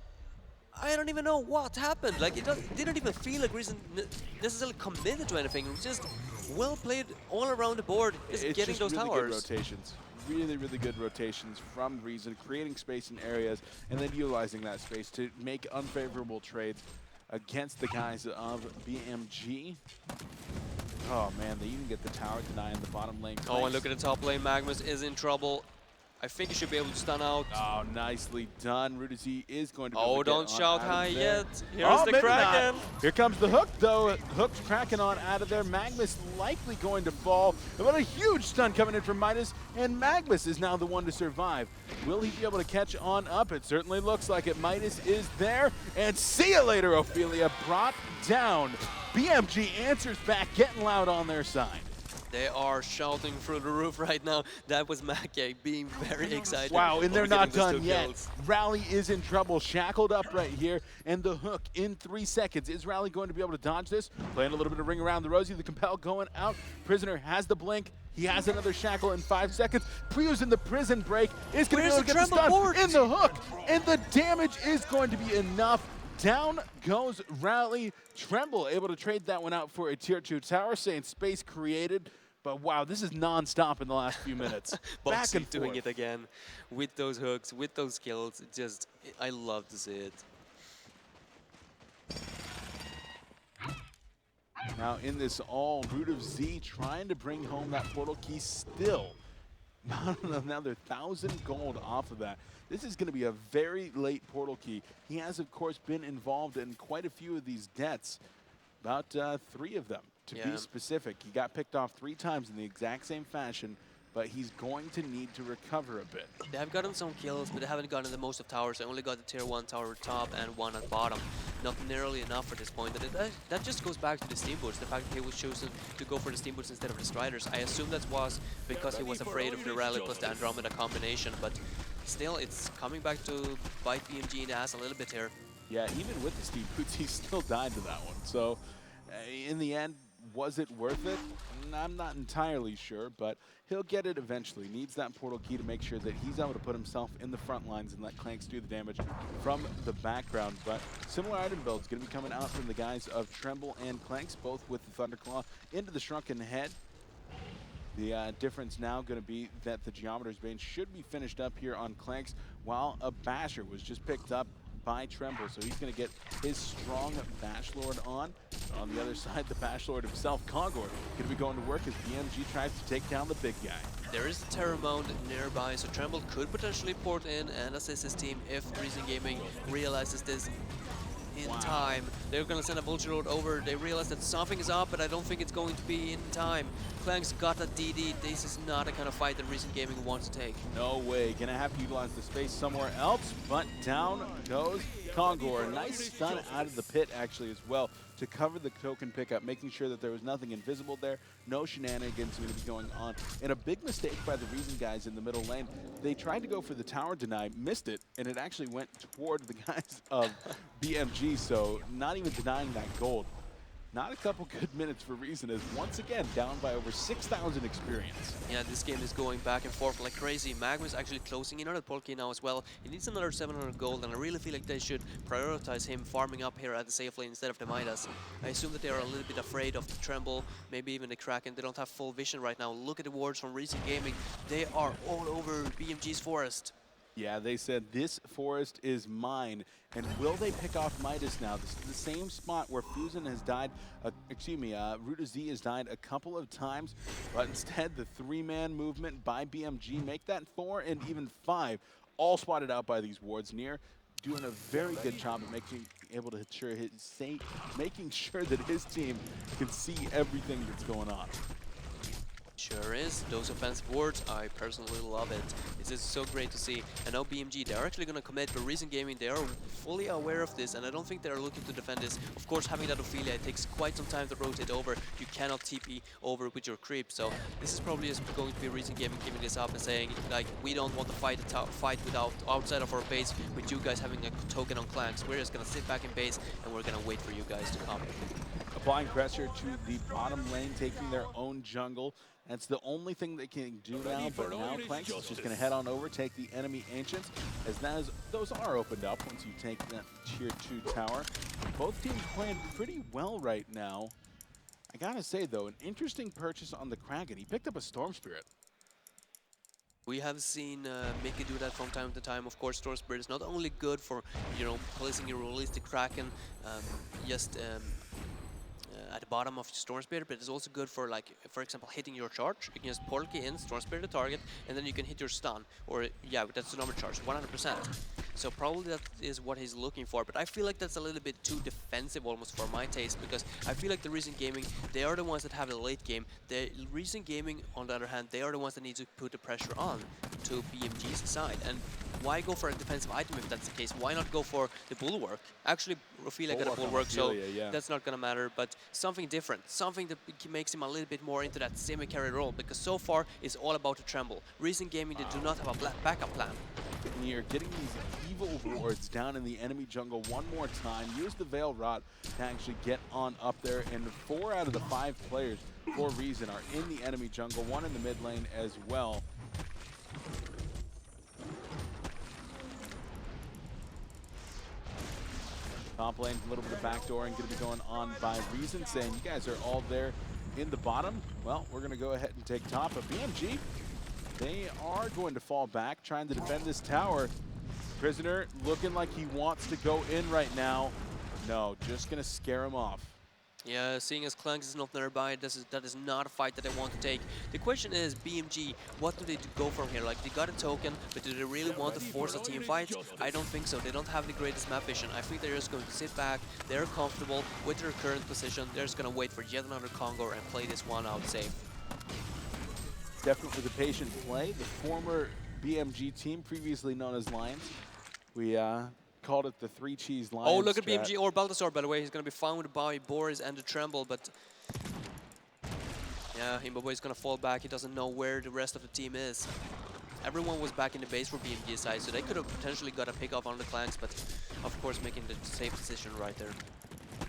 I don't even know what happened. Like, it didn't even feel like Reason necessarily committed to anything. It was just well played all around the board, just getting those really towers. Good rotations. Really, really good rotations from Reason, creating space in areas and then utilizing that space to make unfavorable trades against the guys of BMG. Oh man, they even get the tower deny in the bottom lane. Oh, and look at the top lane. Magnus is in trouble. I think he should be able to stun out. Oh, nicely done. Rudizy is going to be Oh, don't shout high yet. Here's the Kraken. Here comes the Hook, though. Hook's Kraken on out of there. Magmus likely going to fall. But a huge stun coming in from Midas, and Magmus is now the one to survive. Will he be able to catch on up? It certainly looks like it. Midas is there, and see you later, Ophelia. Brought down. BMG answers back, getting loud on their side. They are shouting through the roof right now. That was Mackay being very excited. Wow, and they're not done yet. Kills. Rally is in trouble, shackled up right here, and the Hook in 3 seconds. Is Rally going to be able to dodge this? Playing a little bit of ring around the Rosie, the Compel going out. Prisoner has the blink. He has another shackle in 5 seconds. Prio's in the prison break. Is going to be able to get the stun in the Hook, and the damage is going to be enough. Down goes Rally. Tremble able to trade that one out for a tier 2 tower, saying space created. But wow, this is non-stop in the last few minutes. Back and doing forth. it again with those hooks, with those kills. Just, I love to see it. Now in this all, Root of Z trying to bring home that portal key still. Not another 1,000 gold off of that. This is going to be a very late portal key. He has, of course, been involved in quite a few of these deaths. About 3 of them. To be specific, he got picked off 3 times in the exact same fashion, but he's going to need to recover a bit. They have gotten some kills, but they haven't gotten the most of towers. They only got the tier 1 tower top and 1 at bottom. Not nearly enough at this point. That just goes back to the Steamboats, the fact that he was chosen to go for the Steamboats instead of the Striders. I assume that was because he was afraid of the Rally plus the Andromeda combination, but still, it's coming back to bite BMG in the ass a little bit here. Yeah, even with the Steamboats, he still died to that one. So, in the end, was it worth it? I'm not entirely sure, but he'll get it eventually. Needs that portal key to make sure that he's able to put himself in the front lines and let Clanks do the damage from the background. But similar item builds going to be coming out from the guys of Tremble and Clanks, both with the Thunderclaw into the Shrunken Head. The difference now going to be that the Geometer's Bane should be finished up here on Clanks, while a Basher was just picked up by Tremble, so he's going to get his strong Bashlord on. On the other side, the Bashlord himself, Kongor, going to be going to work as BMG tries to take down the big guy. There is a Terror Mound nearby, so Tremble could potentially port in and assist his team if Reason Gaming realizes this in time. They're going to send a Vulture Lord over. They realize that something is up, but I don't think it's going to be in time. Clanks got a DD. This is not the kind of fight that Reason Gaming wants to take. No way. Going to have to utilize the space somewhere else, but down goes Kongor. Nice stun out of the pit, actually, as well, to cover the token pickup, making sure that there was nothing invisible there, no shenanigans going to be going on. And a big mistake by the Reason guys in the middle lane. They tried to go for the tower deny, missed it, and it actually went toward the guys of BMG, so not even denying that gold. Not a couple good minutes for Reason, as once again down by over 6,000 experience. Yeah, this game is going back and forth like crazy. Magma is actually closing in on the Polki now as well. He needs another 700 gold, and I really feel like they should prioritize him farming up here at the safe lane instead of the Midas. I assume that they are a little bit afraid of the Tremble, maybe even the Kraken. They don't have full vision right now. Look at the wards from Reason Gaming. They are all over BMG's forest. Yeah, they said, this forest is mine. And will they pick off Midas now? This is the same spot where Fusen has died, Ruta Z has died a couple of times, but instead the 3-man movement by BMG make that 4 and even 5, all spotted out by these wards. Near doing a very good job of making sure that his team can see everything that's going on. Sure is. Those offensive wards, I personally love it. This is so great to see. And now BMG, they're actually going to commit, but Reason Gaming, they are fully aware of this, and I don't think they're looking to defend this. Of course, having that Ophelia, it takes quite some time to rotate over. You cannot TP over with your creep, so this is probably just going to be Reason Gaming giving this up and saying, like, we don't want to fight outside of our base with you guys having a token on Clanks. We're just going to sit back in base, and we're going to wait for you guys to come. Applying pressure to the bottom lane, taking their own jungle. That's the only thing they can do now, but now Clanks is just going to head on over, take the enemy Ancients, as those are opened up once you take that tier 2 tower. Both teams playing pretty well right now. I gotta say, though, an interesting purchase on the Kraken. He picked up a Storm Spirit. We have seen Mickey do that from time to time. Of course, Storm Spirit is not only good for, you know, placing your realistic Kraken at the bottom of Storm Spirit, but it's also good for, like, for example, hitting your charge. You can just Polki in, Storm Spirit the target, and then you can hit your stun. Or, yeah, that's the number charge, 100%. So probably that is what he's looking for, but I feel like that's a little bit too defensive almost for my taste, because I feel like the Reason Gaming, they are the ones that have the late game. The Reason Gaming, on the other hand, they are the ones that need to put the pressure on to BMG's side. And why go for a defensive item if that's the case? Why not go for the Bulwark? Actually, Ophelia got a Bulwark, so that's not going to matter, but something different, something that makes him a little bit more into that semi-carry role, because so far it's all about the Tremble. Reason Gaming, they do not have a backup plan. Near getting these evil wards down in the enemy jungle one more time. Use the Veil Rot to actually get on up there, and 4 out of the 5 players for Reason are in the enemy jungle, 1 in the mid lane as well. Top lane, a little bit of backdooring going to be going on by Reason, saying you guys are all there in the bottom. Well, we're going to go ahead and take top. But BMG, they are going to fall back, trying to defend this tower. Prisoner looking like he wants to go in right now. No, just going to scare him off. Yeah, seeing as Clanks is not nearby, that is not a fight that I want to take. The question is, BMG, what do they go from here? Like, they got a token, but do they really want to force a team fight? I don't think so. They don't have the greatest map vision. I think they're just going to sit back. They're comfortable with their current position. They're just going to wait for yet another Kongor and play this one out safe. Definitely the patient play. The former BMG team, previously known as Lions. We called it the 3 cheese Lions. Oh, look at strat. BMG, or Balthasar, by the way. He's going to be found by Boris and the Tremble, but yeah, Imboboy is going to fall back. He doesn't know where the rest of the team is. Everyone was back in the base for BMG's side, so they could have potentially got a pick off on the Clanks, but of course making the safe decision right there.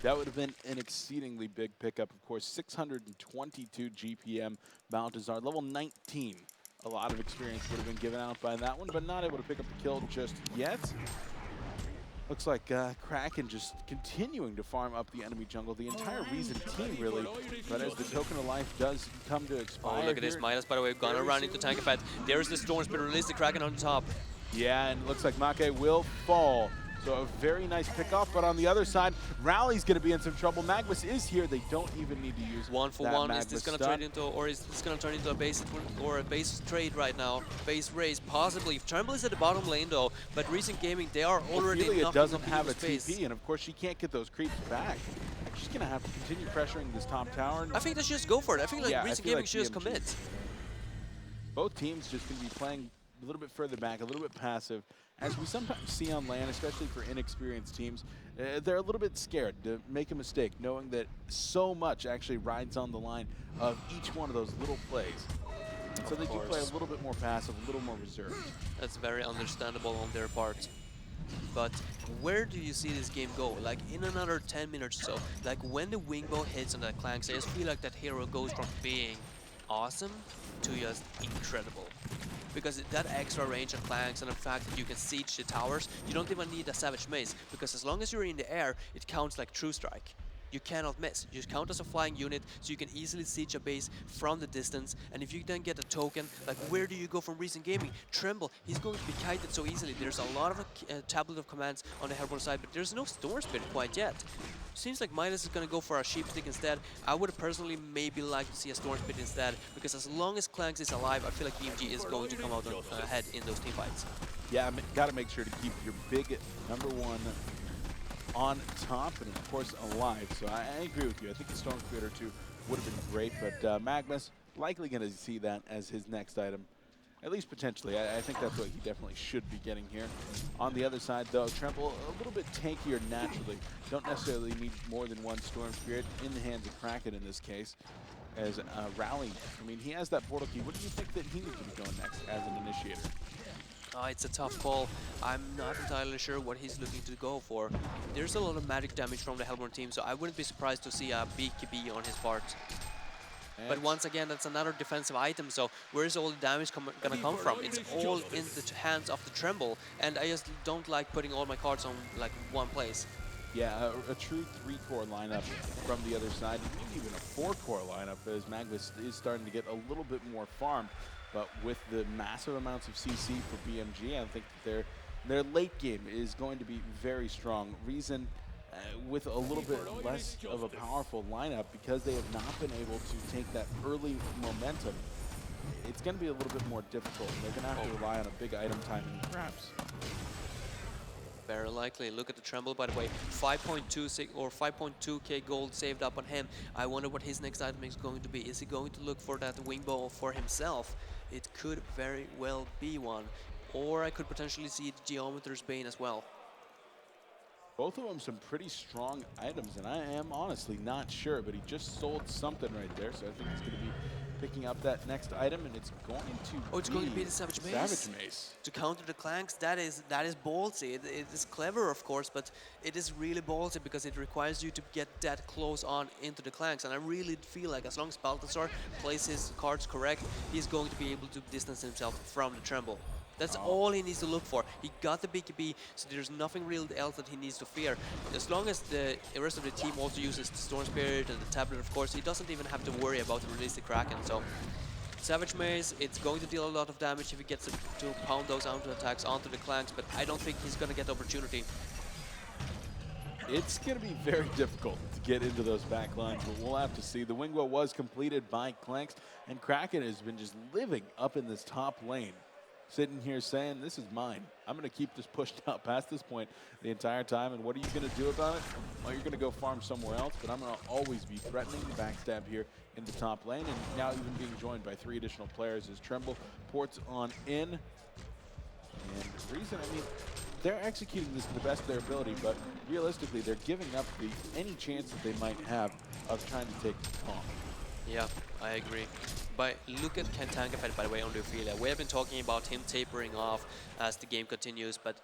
That would have been an exceedingly big pickup. Of course, 622 GPM. Balthazar, level 19. A lot of experience would have been given out by that one, but not able to pick up the kill just yet. Looks like Kraken just continuing to farm up the enemy jungle. The entire Reason team, really. But as the token of life does come to expire. Oh, look at this. Midas, by the way, gonna run into tank effect. There's the Storm Spirit, release the Kraken on the top. Yeah, and it looks like Make will fall. So a very nice pickoff, but on the other side, Rally's going to be in some trouble. Magnus is here. They don't even need to use 1-for-1. Is this going to turn into, or is this going to turn into a base or a base trade right now? Base raise, possibly. Tremble is at the bottom lane though, but Reason Gaming, they are already Ophelia doesn't have a space. TP, and of course she can't get those creeps back. She's going to have to continue pressuring this top tower. I think they should just go for it. I think like Reason Gaming should just commit. Both teams just going to be playing a little bit further back, a little bit passive, as we sometimes see on LAN, especially for inexperienced teams, they're a little bit scared to make a mistake, knowing that so much actually rides on the line of each one of those little plays. And so they do play a little bit more passive, a little more reserved. That's very understandable on their part. But where do you see this game go? Like in another 10 minutes or so, like when the wingbow hits on that clanks, I just feel like that hero goes from being awesome to just incredible. Because that extra range of clanks and the fact that you can siege the towers, you don't even need a Savage Mace, because as long as you're in the air, it counts like True Strike. You cannot miss. You count as a flying unit, so you can easily siege a base from the distance. And if you then get a token, like where do you go from recent gaming? Tremble, he's going to be kited so easily. There's a lot of tablet of commands on the Hellborn side, but there's no Storm Spirit quite yet. Seems like Midas is going to go for a Sheepstick instead. I would personally maybe like to see a Storm Spirit instead, because as long as Clanks is alive, I feel like BMG is going to come out ahead in those team fights. Yeah, got to make sure to keep your big #1 on top and, of course, alive. So I agree with you. I think the Storm Spirit or two would have been great, but Magnus likely going to see that as his next item. At least potentially. I think that's what he definitely should be getting here. On the other side, though, Tremble a little bit tankier naturally. Don't necessarily need more than one Storm Spirit in the hands of Kraken in this case. As Rally, I mean, he has that portal key. What do you think that he needs to be going next as an initiator? It's a tough call. I'm not entirely sure what he's looking to go for. There's a lot of magic damage from the Hellborn team, so I wouldn't be surprised to see a BKB on his part. But once again, that's another defensive item, so where is all the damage gonna come from? It's all in the hands of the Tremble, and I just don't like putting all my cards on like one place. Yeah, a true 3-core lineup from the other side, maybe even a 4-core lineup, as Magnus is starting to get a little bit more farmed. But with the massive amounts of CC for BMG, I think that their late game is going to be very strong. Reason with a little bit less of a powerful lineup, because they have not been able to take that early momentum, it's going to be a little bit more difficult. They're going to have to rely on a big item timing, perhaps. Very likely. Look at the Tremble, by the way. 5.2 or 5.2k gold saved up on him. I wonder what his next item is going to be. Is he going to look for that wingbow for himself? It could very well be one. Or I could potentially see the Geometer's Bane as well. Both of them some pretty strong items, and I am honestly not sure, but he just sold something right there, so I think he's going to be picking up that next item, and it's going to be the Savage Mace. Savage Mace. To counter the clanks, that is ballsy. It is clever, of course, but it is really ballsy because it requires you to get that close on into the clanks, and I really feel like as long as Balthazar plays his cards correct, he's going to be able to distance himself from the Tremble. That's all he needs to look for. He got the BKB, so there's nothing real else that he needs to fear. As long as the rest of the team also uses the Storm Spirit and the Tablet, of course, he doesn't even have to worry about the release the Kraken. So Savage Mace, it's going to deal a lot of damage if he gets to pound those auto attacks onto the clanks, but I don't think he's going to get opportunity. It's going to be very difficult to get into those back lines, but we'll have to see. The wingbow was completed by Clanks, and Kraken has been just living up in this top lane. Sitting here saying, this is mine. I'm going to keep this pushed out past this point the entire time. And what are you going to do about it? Well, you're going to go farm somewhere else, but I'm going to always be threatening the backstab here in the top lane. And now even being joined by 3 additional players as Tremble ports on in. And the reason, I mean, they're executing this to the best of their ability, but realistically, they're giving up any chance that they might have of trying to take Kong. Yeah, I agree. But look at Tankafet, by the way, on the Ophelia. We have been talking about him tapering off as the game continues, but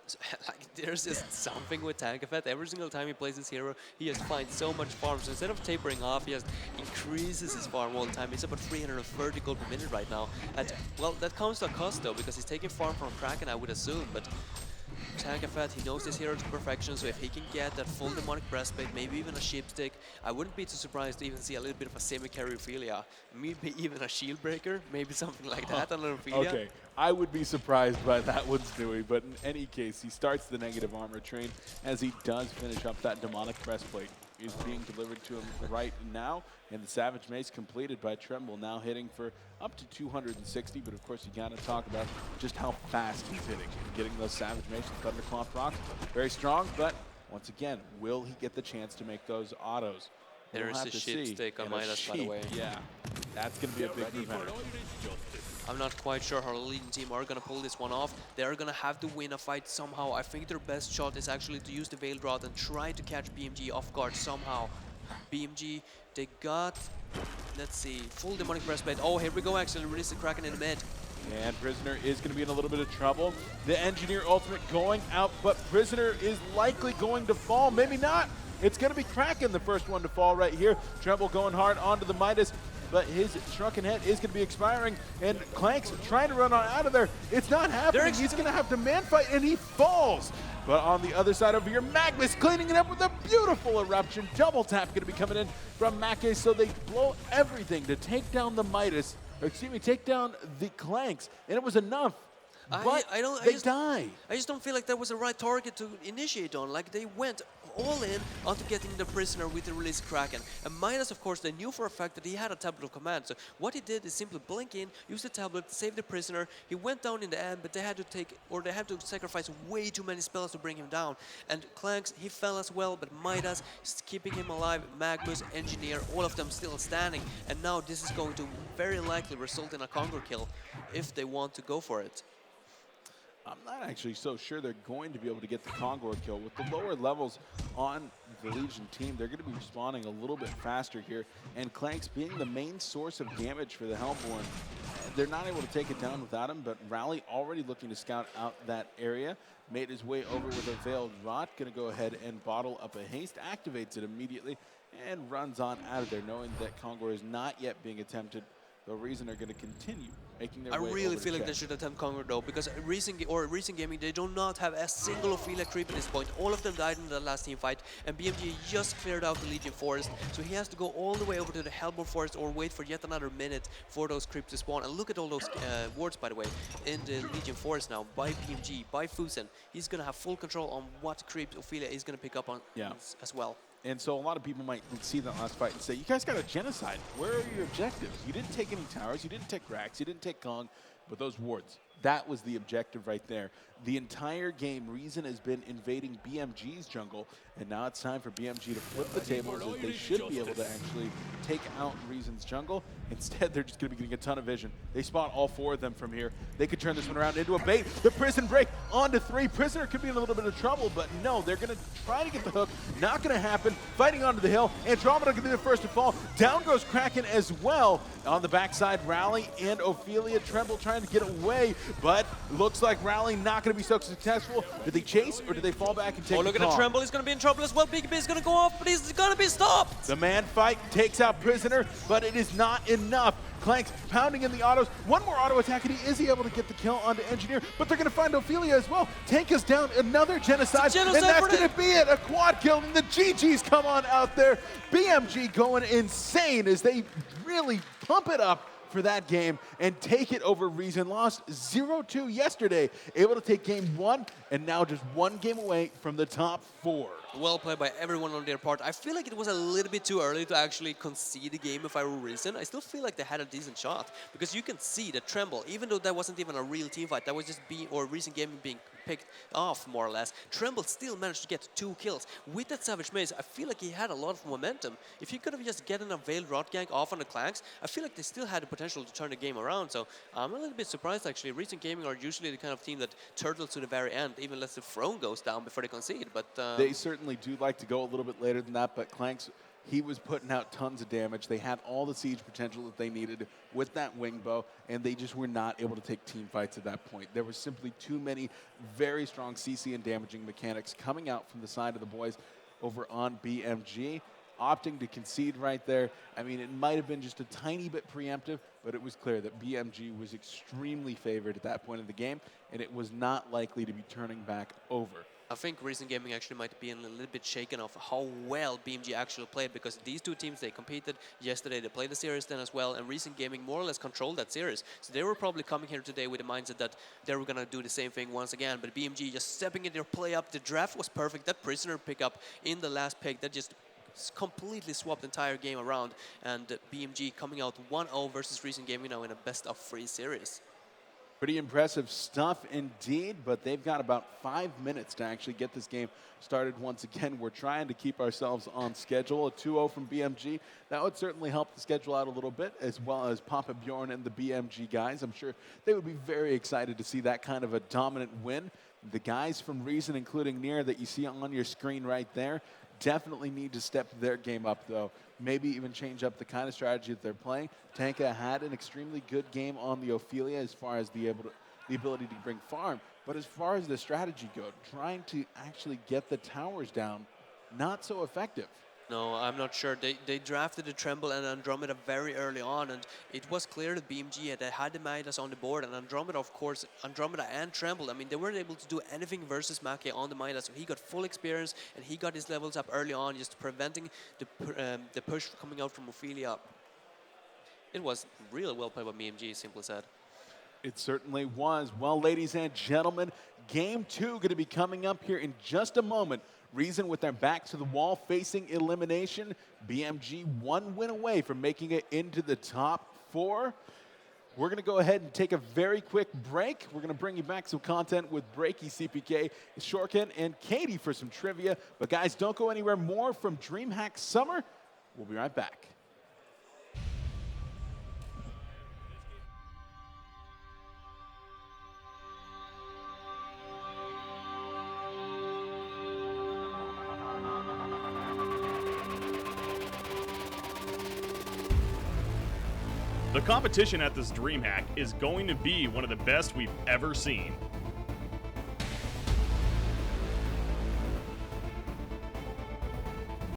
like, there's just something with Tankafet. Every single time he plays this hero, he just finds so much farm. So instead of tapering off, he just increases his farm all the time. He's about 330 gold per minute right now. And, well, that comes to a cost, though, because he's taking farm from Kraken, I would assume. But Tankafet, he knows this hero to perfection, so if he can get that full demonic breastplate, maybe even a sheepstick, I wouldn't be too surprised to even see a little bit of a semi-carry Ophelia. Maybe even a shield breaker, maybe something like that on an Ophelia. Okay, I would be surprised by that one, Stewie, but in any case, he starts the negative armor train as he does finish up that demonic breastplate. Is being delivered to him right now, and the Savage Mace completed by Tremble, now hitting for up to 260, but of course you gotta talk about just how fast he's hitting. Getting those Savage Mace and Thunderclaw procs, very strong, but once again, will he get the chance to make those autos? There is a ship stick on Midas, by the way. Yeah, that's gonna be a big preventer. I'm not quite sure how the Legion team are going to pull this one off. They're going to have to win a fight somehow. I think their best shot is actually to use the Veiled Rod and try to catch BMG off guard somehow. BMG, they got, let's see, full Demonic Breastplate. Oh, here we go, actually, release the Kraken in the mid. And Prisoner is going to be in a little bit of trouble. The Engineer ultimate going out, but Prisoner is likely going to fall. Maybe not. It's going to be Kraken, the first one to fall right here. Tremble going hard onto the Midas, but his shrunken head is going to be expiring. And Clank's trying to run on out of there. It's not happening. He's going to have to man fight, and he falls. But on the other side over here, Magnus cleaning it up with a beautiful eruption. Double tap going to be coming in from Make, so they blow everything to take down the Midas. Excuse me, take down the Clanks, and it was enough. But they die. I just don't feel like that was the right target to initiate on. Like, they went all in onto getting the Prisoner with the release Kraken. And Midas, of course, they knew for a fact that he had a tablet of command. So what he did is simply blink in, use the tablet, save the Prisoner. He went down in the end, but they had to sacrifice way too many spells to bring him down. And Clanks, he fell as well, but Midas is keeping him alive. Magnus, Engineer, all of them still standing. And now this is going to very likely result in a Conquer kill if they want to go for it. I'm not actually so sure they're going to be able to get the Conqueror kill. With the lower levels on the Legion team, they're going to be responding a little bit faster here. And Clanks being the main source of damage for the Hellborn, they're not able to take it down without him, but Rally already looking to scout out that area. Made his way over with a Veiled Rot, going to go ahead and bottle up a haste, activates it immediately, and runs on out of there, knowing that Conqueror is not yet being attempted. The Reason are going to continue making their way over. I really feel like they should attempt Conquer though, because Reason Gaming, they do not have a single Ophelia creep at this point. All of them died in the last team fight, and BMG just cleared out the Legion Forest, so he has to go all the way over to the Hellborn Forest or wait for yet another minute for those creeps to spawn. And look at all those wards, by the way, in the Legion Forest now by BMG, by Fusen. He's going to have full control on what creeps Ophelia is going to pick up on as well. And so a lot of people might see that last fight and say, you guys got a genocide. Where are your objectives? You didn't take any towers, you didn't take Grax, you didn't take Kong, but those wards, that was the objective right there. The entire game, Reason has been invading BMG's jungle, and now it's time for BMG to flip the tables as they should be able to actually take out Reason's jungle. Instead, they're just going to be getting a ton of vision. They spot all four of them from here. They could turn this one around into a bait. The Prison break onto 3. Prisoner could be in a little bit of trouble, but no, they're going to try to get the hook. Not going to happen. Fighting onto the hill. Andromeda going to be the first to fall. Down goes Kraken as well. On the backside, Rally and Ophelia. Tremble trying to get away, but looks like Rally not going to be so successful. Do they chase or do they fall back and take the look at the Tremble. He's going to be in trouble as well. Big B is going to go off, but he's going to be stopped. The man fight takes out Prisoner, but it is not enough. Clanks pounding in the autos. One more auto attack, and is he able to get the kill onto Engineer? But they're going to find Ophelia as well. Tank is down. Another genocide, and that's going to be it. A quad kill, and the GGs come on out there. BMG going insane as they really pump it up for that game and take it over Reason. Lost 0-2 yesterday. Able to take game 1, and now just 1 game away from the top 4. Well played by everyone on their part. I feel like it was a little bit too early to actually concede the game if I were Reason. I still feel like they had a decent shot, because you can see the Tremble, even though that wasn't even a real team fight, that was just Reason Gaming being picked off, more or less. Tremble still managed to get 2 kills. With that Savage Maze, I feel like he had a lot of momentum. If he could have just gotten a Veiled Rot gank off on the Clanks, I feel like they still had the potential to turn the game around. So I'm a little bit surprised, actually. Reason Gaming are usually the kind of team that turtles to the very end, even lets the throne goes down before they concede. But they certainly do like to go a little bit later than that, but Clanks, he was putting out tons of damage. They had all the siege potential that they needed with that wing bow, and they just were not able to take team fights at that point. There was simply too many very strong CC and damaging mechanics coming out from the side of the boys over on BMG, opting to concede right there. I mean, it might have been just a tiny bit preemptive, but it was clear that BMG was extremely favored at that point in the game, and it was not likely to be turning back over. I think Reason Gaming actually might be a little bit shaken of how well BMG actually played, because these two teams, they competed yesterday, they played the series then as well, and Reason Gaming more or less controlled that series. So they were probably coming here today with the mindset that they were going to do the same thing once again, but BMG just stepping in their play up. The draft was perfect. That Prisoner pickup in the last pick, that just completely swapped the entire game around, and BMG coming out 1-0 versus Reason Gaming now in a best-of-3 series. Pretty impressive stuff indeed, but they've got about 5 minutes to actually get this game started once again. We're trying to keep ourselves on schedule. A 2-0 from BMG, that would certainly help the schedule out a little bit, as well as Papa Bjorn and the BMG guys. I'm sure they would be very excited to see that kind of a dominant win. The guys from Reason, including Near, that you see on your screen right there, definitely need to step their game up, though. Maybe even change up the kind of strategy that they're playing. Tanka had an extremely good game on the Ophelia as far as the ability to bring farm. But as far as the strategy goes, trying to actually get the towers down, not so effective. No, I'm not sure. They drafted the Tremble and Andromeda very early on, and it was clear that BMG had the Midas on the board, and Andromeda, of course, Andromeda and Tremble, I mean, they weren't able to do anything versus Make on the Midas, so he got full experience, and he got his levels up early on, just preventing the push coming out from Ophelia. It was really well played by BMG, simply said. It certainly was. Well, ladies and gentlemen, game 2 going to be coming up here in just a moment. Reason with their back to the wall, facing elimination. BMG 1 win away from making it into the top 4. We're going to go ahead and take a very quick break. We're going to bring you back some content with Breaky, CPK, Shorken, and Katie for some trivia. But guys, don't go anywhere. More from DreamHack Summer. We'll be right back. The competition at this DreamHack is going to be one of the best we've ever seen.